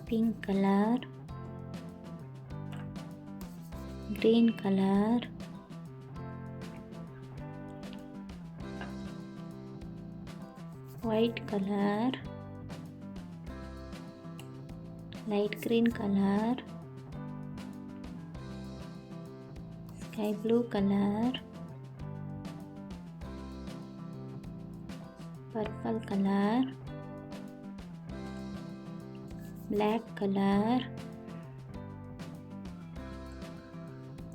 pink color, green color, white color, light green color, sky blue color, purple color, black color,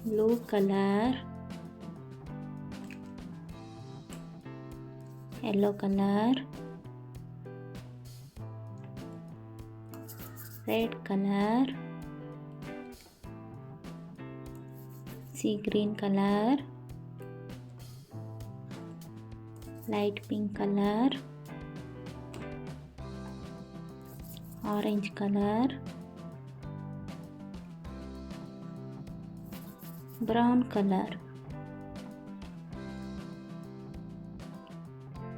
blue color, yellow color, red color, sea green color, light pink color, orange color, brown color,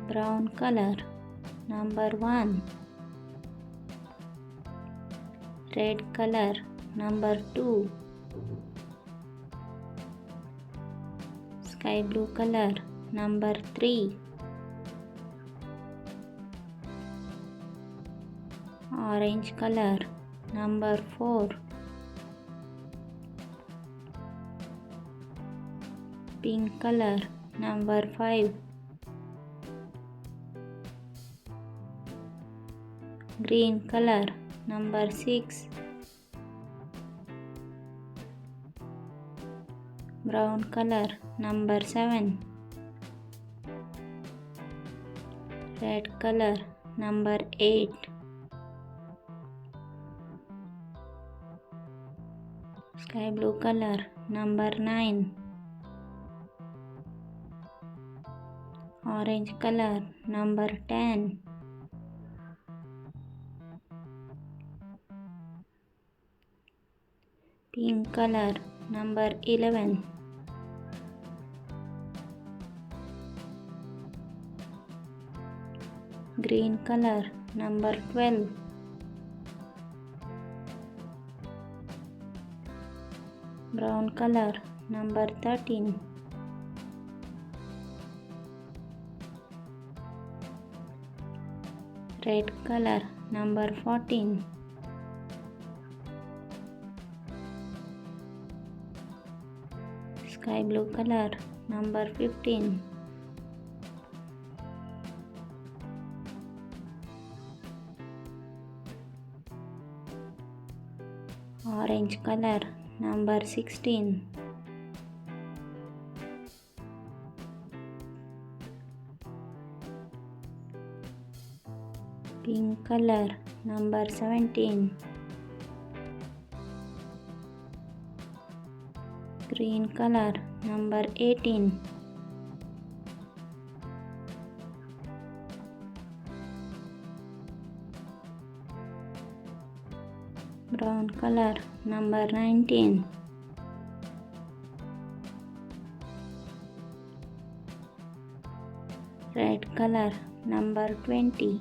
brown color, number 1, red color, number 2, sky blue color, number 3, orange color, number 4, pink color, number 5, green color, number 6, brown color, number 7, red color, number 8, sky blue color, number 9, orange color, number 10, pink color, number 11, green color, number 12, brown color, number 13, red color, number 14, sky blue color, number 15, orange color, number 16, pink color, number 17, green color, number 18, brown color, number 19, red color, number 20,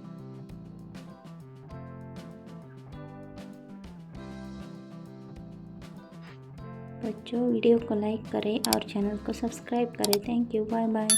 बच्चों video को like करें और channel को subscribe करें। Thank you, bye bye.